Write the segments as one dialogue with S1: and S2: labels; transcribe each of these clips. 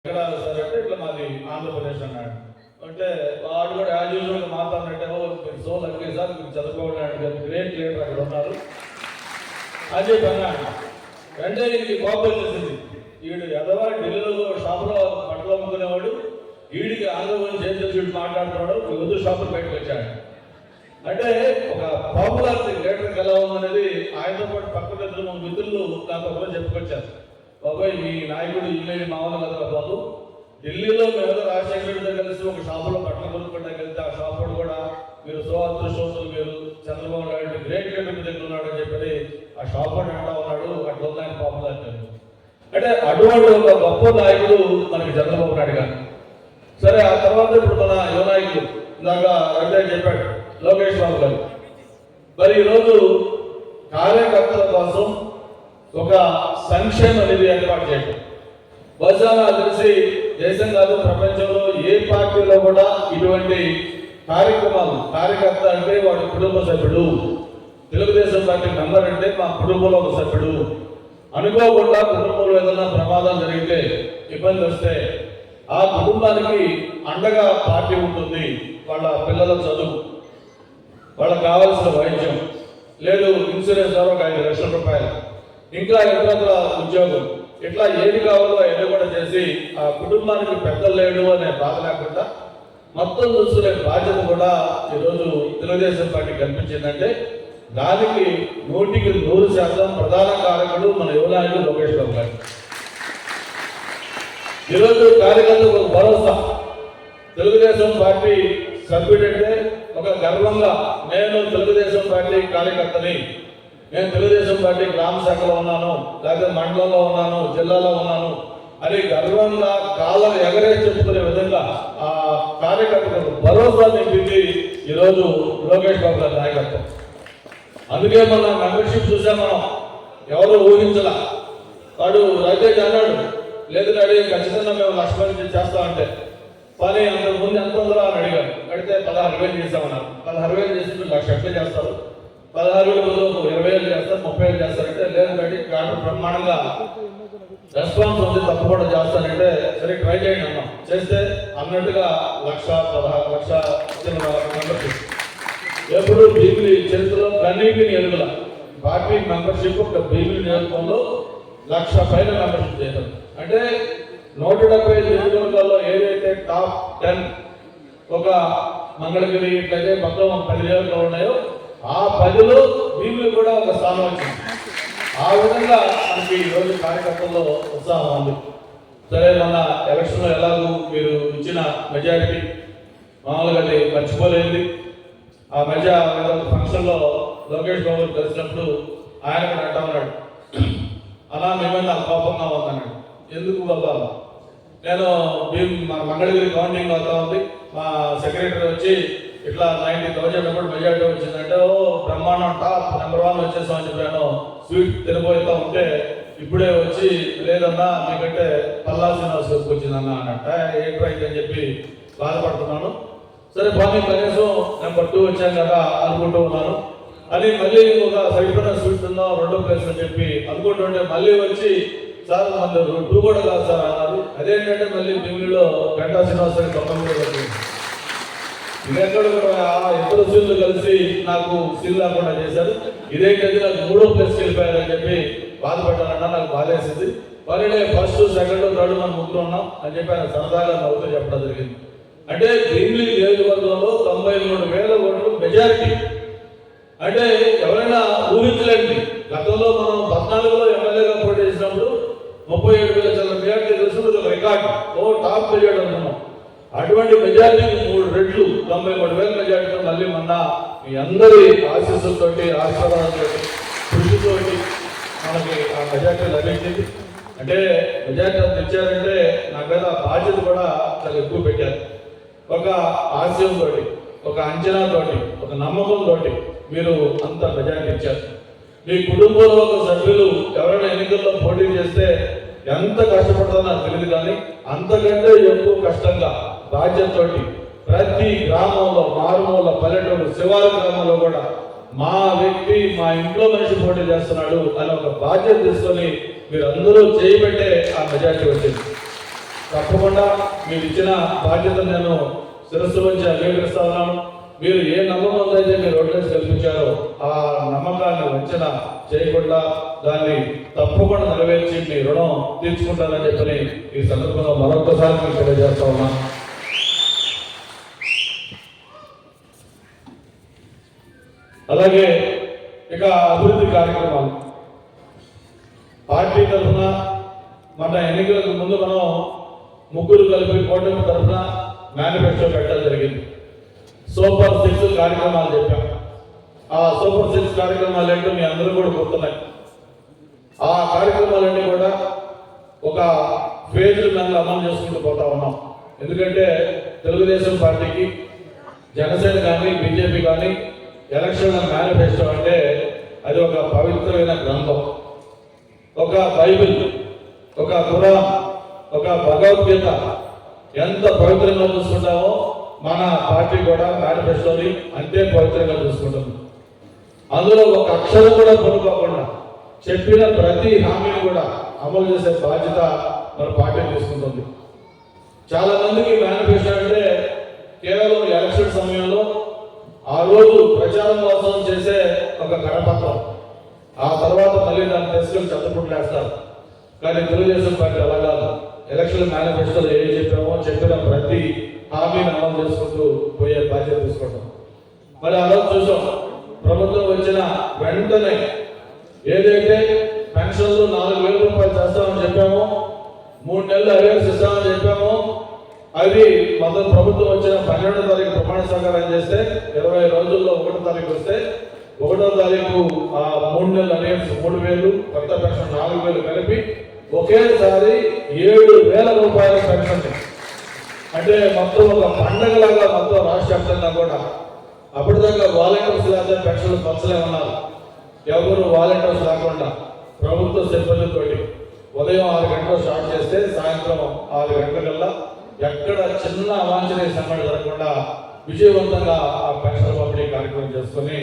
S1: ఎక్కడ సార్ అంటే ఇట్లా మాది ఆంధ్రప్రదేశ్ అన్నాడు. అంటే వాడు కూడా యాజ్ యూజువల్గా మాట్లాడినట్టే మీరు సో లక్కీ సార్ మీరు చదువుకోవడానికి గ్రేట్ లీడర్ అక్కడ ఉన్నారు అని చెప్పి అన్నాడు. అంటే ఇది కోపం చేసింది. వీడు ఎదవా ఢిల్లీలో షాపులో బట్టలు అమ్ముకునేవాడు, వీడికి ఆంధ్రప్రదేశ్ చేసి మాట్లాడుతున్నాడు, వద్దు షాపులు బయటకు వచ్చాడు. అంటే ఒక పాపులారిటీ లీడర్కి ఎలా ఉందనేది ఆయనతో పాటు పక్కన ఇద్దరు మిత్రులు నాకు ఒకరు చెప్పుకొచ్చారు. బాబాయ్ మీ నాయకుడు ఇల్లు మామూలు కదా బాబు, ఢిల్లీలో మేము రాజశేఖరుడితో కలిసి ఒక షాపులో బట్టలు కొనుక్కోవడానికి వెళ్తే ఆ షాపుడు కూడా మీరు సో అదృష్టవంతులు, మీరు చంద్రబాబు నాయుడు గ్రేట్ లీడర్ దగ్గర ఉన్నాడు అని చెప్పి ఆ షాపు అంటా ఉన్నాడు. అట్లా ఉంది ఆయన పాపులారిటీ. అంటే అటువంటి ఒక గొప్ప నాయకుడు మనకి చంద్రబాబు నాయుడు గారు. సరే ఆ తర్వాత ఇప్పుడు మన యువ నాయకులు ఇందాక రవితేజ చెప్పాడు, లోకేష్ బాబు గారు. మరి ఈరోజు కార్యకర్తల కోసం ఒక సంక్షేమ నిధి ఏర్పాటు చేయడం, బహుశా నాకు తెలిసి దేశం కాదు ప్రపంచంలో ఏ పార్టీలో కూడా ఇటువంటి కార్యక్రమాలు, కార్యకర్త అంటే వాడి కుటుంబ సభ్యుడు, తెలుగుదేశం పార్టీ మెంబర్ అంటే మా కుటుంబంలో ఒక సభ్యుడు, అనుకోకుండా కుటుంబంలో ఏదైనా ప్రమాదం జరిగితే ఇబ్బంది వస్తే ఆ కుటుంబానికి అండగా పార్టీ ఉంటుంది. వాళ్ళ పిల్లల చదువు, వాళ్ళకి కావాల్సిన వైద్యం, లేదు ఇన్సూరెన్స్ ద్వారా ఒక 5 లక్షల రూపాయలు, ఇంకా ఇతరత్ర ఉద్యోగం, ఇట్లా ఏది కావాలో అవన్నీ కూడా చేసి ఆ కుటుంబానికి పెద్దలు లేడు అనే బాధ లేకుండా మొత్తం చూసుకునే బాధ్యత కూడా ఈరోజు తెలుగుదేశం పార్టీ కనిపించిందంటే దానికి 100% ప్రధాన కారకుడు మన యువ నాయకుడు లోకేష్ బాబు గారు. ఈరోజు కార్యకర్తలకు ఒక భరోసా, తెలుగుదేశం పార్టీ సభ్యుడంటే ఒక గర్వంగా నేను తెలుగుదేశం పార్టీ కార్యకర్తని, నేను తెలుగుదేశం పార్టీ గ్రామ శాఖలో ఉన్నాను, లేకపోతే మండలంలో ఉన్నాను, జిల్లాలో ఉన్నాను అని గర్వంగా కాలం ఎగరే చెప్పుకునే విధంగా ఆ కార్యకర్తలకు భరోసా నింపింది ఈరోజు లోకేష్ బాబు గారి నాయకత్వం. అందుకే మన మెంబర్షిప్ చూసాం మనం, ఎవరు ఊహించలా. వాడు రైతేజ్ అన్నాడు, లేదు డాడీ ఖచ్చితంగా మేము 1,00,000 మంది చేస్తామంటే పని అంతకుముందు ఎంత ఉందో అని అడిగాడు. అడిగితే 16,000 చేస్తామన్నారు. 16,000 చేసి 1,00,000 ఎట్లా చేస్తారు, 16,000 20,000 చేస్తారు, 30,000 చేస్తారంటే లేదు డాడీ కాదు బ్రహ్మాండంగా రెస్పాన్స్ ఉంది, తప్పకుండా చేస్తానంటే సరే ట్రై చేయండి అన్నాం. చేస్తే అన్నట్టుగా 1,16,000 మెంబర్షిప్. ఎప్పుడు భీమిలి చరిత్రలో కనీపి ఎలుగుల పార్టీ మెంబర్షిప్ ఒక భీమిలి నియోజకవర్గంలో 1,00,000 పైన మెంబర్షిప్ చేశారు. అంటే 175 నియోజకవర్గాల్లో ఏదైతే టాప్ 10 ఒక మంగళగిరి ఇట్లయితే మొత్తం 10 నియోజకవర్గాలు ఉన్నాయో ఆ 10లో భీమిలి కూడా ఒక స్థానం వచ్చింది. ఆ విధంగా మనకి ఈరోజు కార్యకర్తల్లో ఉత్సాహం ఉంది. సరే మన ఎలక్షన్లో ఎలాగూ మీరు ఇచ్చిన మెజారిటీ మామూలుగా మర్చిపోలేదు. ఆ మధ్య ఫంక్షన్లో లోకేష్ బాబు కలిసినప్పుడు ఆయన కూడా అంటా ఉన్నాడు, అలా మేమైనా నాకు కోపంగా ఉందన్నాడు. ఎందుకు బాబా, నేను మా మంగళగిరి కౌంటింగ్ అవుతా ఉంది, మా సెక్రటరీ వచ్చి ఇట్లా 90,000 ఎప్పుడు మెజారిటీ వచ్చిందంటే ఓ బ్రహ్మాండం టాప్ నెంబర్ 1 వచ్చేసామని చెప్పాను. స్వీట్ తినబోతా ఉంటే ఇప్పుడే వచ్చి లేదన్నా మీకంటే పల్లా శ్రీనివాస్ వచ్చిందన్నా అన్నట్ట ఏంటి అని చెప్పి బాధపడుతున్నాను. సరే బాగా కనీసం నెంబర్ 2 వచ్చాను కదా అనుకుంటూ ఉన్నాను అని మళ్ళీ ఒక సైడ్ స్వీట్ ఉందాం 2వ ప్లేస్ అని చెప్పి అనుకుంటుంటే మళ్ళీ వచ్చి సార్ మన 2 కూడా కాదు సార్ అన్నారు. అదేంటంటే మళ్ళీ భీమిలిలో గంటా శ్రీనివాస్ గారి 90 ఇదెక్కడ కూడా ఇద్దరు సీళ్ళు కలిసి నాకు సీల్ లేకుండా చేశారు. ఇదేంటంటే నాకు 3వ ప్లేస్కి వెళ్ళిపోయారని చెప్పి బాధపడ్డానన్నా నాకు బాధేసింది. మరి ఫస్ట్ సెకండ్ థర్డ్ మనం ముగ్గురు ఉన్నాం అని చెప్పి ఆయన సరదాగా నవ్వుతూ చెప్పడం జరిగింది. అంటే భీమిలి నియోజకవర్గంలో 93,000 ఓట్లు మెజారిటీ అంటే ఎవరైనా ఊహించలేండి. గతంలో మనం 14లో ఎమ్మెల్యేగా పోటీ చేసినప్పుడు 37,000 మెజారిటీ తెలిసినప్పుడు ఒక రికార్డు, టాప్ మెజారిటీ అనుకున్నాం. అటువంటి మెజారిటీకి 3 రెట్లు 93,000 మెజారిటీతో మళ్ళీ మొన్న మీ అందరి ఆశీస్సులతోటి, ఆశీర్వాదాలతో, కృషితోటి మనకి ఆ మెజారిటీ లభించింది. అంటే మెజారిటీ తెచ్చారంటే నా మీద బాధ్యత కూడా చాలా ఎక్కువ పెట్టారు. ఒక ఆశయంతో, ఒక అంచనాతోటి, ఒక నమ్మకంతో మీరు అంత మెజారిటీ ఇచ్చారు. మీ కుటుంబంలో ఒక సభ్యులు ఎవరైనా ఎన్నికల్లో పోటీ చేస్తే ఎంత కష్టపడతారో నాకు తెలియదు, కానీ అంతకంటే ఎక్కువ కష్టంగా బాధ్యతతోటి ప్రతి గ్రామంలో, మారుమూల పల్లెటూరు, శివారు గ్రామంలో కూడా మా వ్యక్తి, మా ఇంట్లో మనిషి పోటీ చేస్తున్నాడు అని ఒక బాధ్యత తీసుకొని మీరు అందరూ చేయబట్టే ఆ మెజారిటీ వచ్చింది. తప్పకుండా మీరు ఇచ్చిన బాధ్యత నేను శిరస్సు వచ్చి అంగీకరిస్తా ఉన్నాను. మీరు ఏ నమ్మకంతో అయితే మీరు ఓట్లేసి కల్పించారో ఆ నమ్మకాన్ని వంచన చేయకుండా దాన్ని తప్పకుండా నెరవేర్చి మీ రుణం తీర్చుకుంటారని చెప్పని ఈ సందర్భంగా మరొకసారి మీకు తెలియజేస్తా ఉన్నా. అలాగే ఇక అభివృద్ధి కార్యక్రమాలు పార్టీ తరఫున మన ఎన్నికలకు ముందు మనం ముగ్గురు కలిపి కూటమి తరఫున మేనిఫెస్టో పెట్టడం జరిగింది. సూపర్ 6 కార్యక్రమాలు చెప్పాం. ఆ సూపర్ 6 కార్యక్రమాలు ఏంటో మీ అందరూ కూడా గుర్తున్నాయి. ఆ కార్యక్రమాలన్నీ కూడా ఒక ఫేజ్ మీద అమలు చేసుకుంటూ పోతా ఉన్నాం. ఎందుకంటే తెలుగుదేశం పార్టీకి జనసేన కానీ బీజేపీ కానీ ఎలక్షన్ మేనిఫెస్టో అంటే అది ఒక పవిత్రమైన గ్రంథం, ఒక బైబిల్, ఒక ఖురాన్, ఒక భగవద్గీత ఎంత పవిత్రంగా చూసుకుంటామో మన పార్టీ కూడా మేనిఫెస్టోని అంతే పవిత్రంగా చూసుకుంటుంది. అందులో ఒక అక్షరం కూడా పొందుకోకుండా చెప్పిన ప్రతి హామీని కూడా అమలు చేసే బాధ్యత మన పార్టీ తీసుకుంటుంది. చాలా మందికి మేనిఫెస్టో అంటే కేవలం ఎలక్షన్ సమయంలో ఆ రోజు ప్రచారం కోసం చేసే ఒక కరపత్రం, ఆ తర్వాత మళ్ళీ దాన్ని తీసుకొని చెత్తపుట్లేస్తారు. కానీ తెలుగుదేశం పార్టీ అలా కాదు. ఎలక్షన్ మేనిఫెస్టోలో ఏం చెప్పామో చెప్పిన ప్రతి హామీని అమలు చేసుకుంటూ పోయే బాధ్యత తీసుకుంటాం. మరి ఆ రోజు చూసాం, ప్రభుత్వం వచ్చిన వెంటనే ఏదైతే పెన్షన్లు 4,000 రూపాయలు చేస్తామని చెప్పామో, 3 నెలలు అరేంజ్ ఇస్తామని చెప్పామో, అది మొదటి ప్రభుత్వం వచ్చిన 12వ తారీఖు ప్రమాణ స్వీకారం చేస్తే 20 రోజుల్లో 1వ తారీఖు వస్తే 1వ తారీఖు ఆ 3 నెలలు అరేంజ్ 3,000, కొత్త పెన్షన్ 4,000 కలిపి ఒకేసారి 7,000 రూపాయల పెన్షన్. అంటే మొత్తం ఒక పండగలాగా మొత్తం రాష్ట్ర వ్యాప్తంగా కూడా అప్పటిదాకా వాలంటీర్స్ లేకపోతే పెన్షన్లు పంచలేమన్నారు. ఎవరు వాలంటీర్స్ లేకుండా ప్రభుత్వ సిబ్బందితో ఉదయం 6 గంటలు స్టార్ట్ చేస్తే సాయంత్రం 6 గంటలకల్లా ఎక్కడ చిన్న అవాంఛనీయ సంఘటన జరగకుండా విజయవంతంగా ఆ పెన్షన్ పంపిణీ కార్యక్రమం చేసుకుని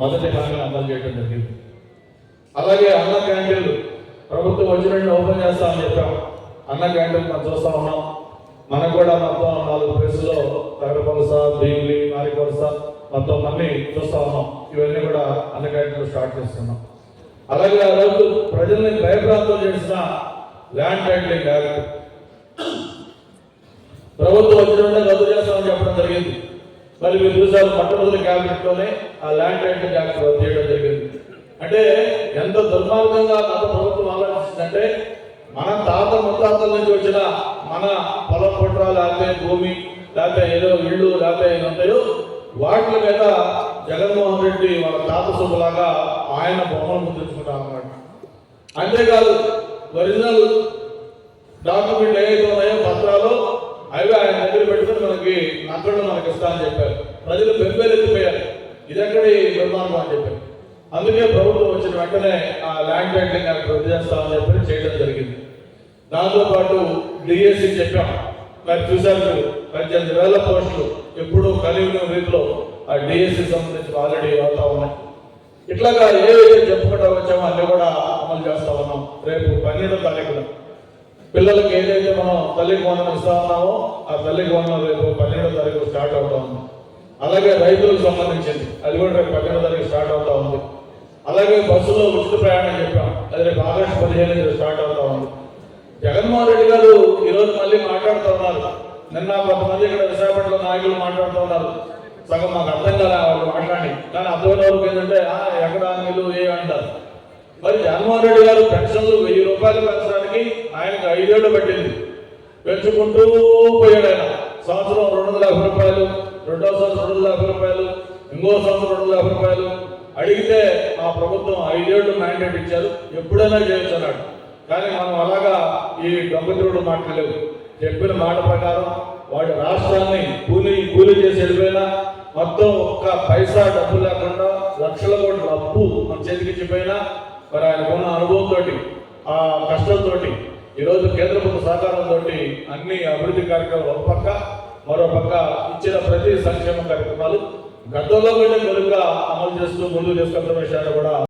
S1: మొదటి హామీని అమలు చేయడం జరిగింది. అలాగే అన్న క్యాంటీన్లు ప్రభుత్వం వచ్చినట్టు ఓపెన్ చేస్తామని చెప్పాం. అన్న క్యాంటీన్ మనం చూస్తా ఉన్నాం. మనకు కూడా మొత్తం 4 ప్లేసుల్లో తగరపలస, భీమిలి, నారికొలస మొత్తం అన్ని చూస్తా ఉన్నాం. ఇవన్నీ కూడా అన్న క్యాంటీన్లు స్టార్ట్ చేస్తున్నాం. అలాగే ఆ రోజు ప్రజల్ని భయప్రాంతం చేసిన ల్యాండ్ టైటిలింగ్ యాక్ట్ ప్రభుత్వం వచ్చినట్టే రద్దు చేస్తామని చెప్పడం జరిగింది. మరి మీరు చూసారు, మొట్టమొదటి క్యాబినెట్లోనే ఆ ల్యాండ్ టైటిలింగ్ యాక్ట్ రద్దు చేయడం జరిగింది. అంటే ఎంత దుర్మార్గంగా గత ప్రభుత్వం ఆలోచిస్తుందంటే, మన తాత ముత్తాతల నుంచి వచ్చిన మన పొలం పుట్ర లేకపోతే భూమి లేకపోతే ఏదో ఇళ్ళు లేకపోతే ఏదో ఉంటాయో వాటి మీద జగన్మోహన్ రెడ్డి వాళ్ళ తాత సొమ్ములాగా ఆయన బొమ్మలు ముద్రించుకుంటా అన్నమాట. అంతేకాదు ఒరిజినల్ డాక్యుమెంట్ ఏదైతే ఉన్నాయో పత్రాలు అవి ఆయన దగ్గర పెట్టుకుని మనకి నక్కడు మనకి ఇస్తా అని చెప్పారు. ప్రజలు బెంబేలెత్తిపోయారు, ఇదెక్కడి దుర్మార్గం అని చెప్పారు. అందుకే ప్రభుత్వం వచ్చిన వెంటనే ఆ ల్యాండ్ టైటిలింగ్ యాక్ట్ రద్దు చేస్తామని చెప్పి చేయడం జరిగింది. దాంతోపాటు డిఎస్సి చెప్పాం. మరి చూశారు మీరు, 18,000 పోస్టులు ఎప్పుడు కలిగిన రీతిలో ఆ డిఎస్సి సంబంధించి ఆల్రెడీ అవుతా ఉన్నాయి. ఇట్లాగా ఏవైతే చెప్పుకుంటా వచ్చామో అన్నీ కూడా అమలు చేస్తా ఉన్నాం. రేపు 12వ తారీఖున పిల్లలకి ఏదైతే మనం తల్లికి వందనం ఇస్తా ఉన్నామో ఆ తల్లికి వందనం రేపు 12వ తారీఖు స్టార్ట్ అవుతా ఉంది. అలాగే రైతులకు సంబంధించింది అది కూడా రేపు 12వ తారీఖు స్టార్ట్ అవుతా ఉంది. అలాగే బస్సులో ఉచిత ప్రయాణం చెప్పాం, అది రేపు ఆగస్టు 15 స్టార్ట్ అవుతా ఉంది. జగన్మోహన్ రెడ్డి గారు ఈరోజు మళ్ళీ మాట్లాడుతూ ఉన్నారు. నిన్న కొంతమంది ఇక్కడ విశాఖపట్నంలో నాయకులు మాట్లాడుతూ ఉన్నారు. సగం మాకు అర్థం కాలే వాళ్ళు మాట్లాడి, కానీ అర్థమైన వరకు ఏంటంటే ఎక్కడ మీరు ఏ అంటారు. మరి జగన్మోహన్ రెడ్డి గారు పెన్షన్లు 1,000 రూపాయలు పెంచడానికి ఆయనకు 5 ఏళ్ళు పట్టింది. పెంచుకుంటూ పోయాడు ఆయన. సంవత్సరం 250 రూపాయలు, రెండో సంవత్సరం 250 రూపాయలు, ఇంకో సంవత్సరం 250 రూపాయలు. అడిగితే మా ప్రభుత్వం 5 ఏళ్ళు మ్యాండేట్ ఇచ్చారు, ఎప్పుడైనా చేయొచ్చు అన్నాడు. కానీ మనం అలాగా ఈ దొంగతిరుడు మాట్లాడలేదు. చెప్పిన మాట ప్రకారం వాడి రాష్ట్రాన్ని కూలీ చేసి వెళ్ళిపోయినా మొత్తం ఒక్క పైసా డబ్బు లేకుండా లక్షల కోట్ల అప్పు మన చేతికిచ్చిపోయినా మరి ఆయనకున్న అనుభవంతో ఆ కష్టంతో ఈరోజు కేంద్ర ప్రభుత్వ సహకారంతో అన్ని అభివృద్ధి కార్యక్రమాలు ఒక పక్క, మరో పక్క ఇచ్చిన ప్రతి సంక్షేమ కార్యక్రమాలు గతంలో కంటే మెరుగ్గా అమలు చేస్తూ ముందుకు తీసుకెళ్తున్న విషయాన్ని కూడా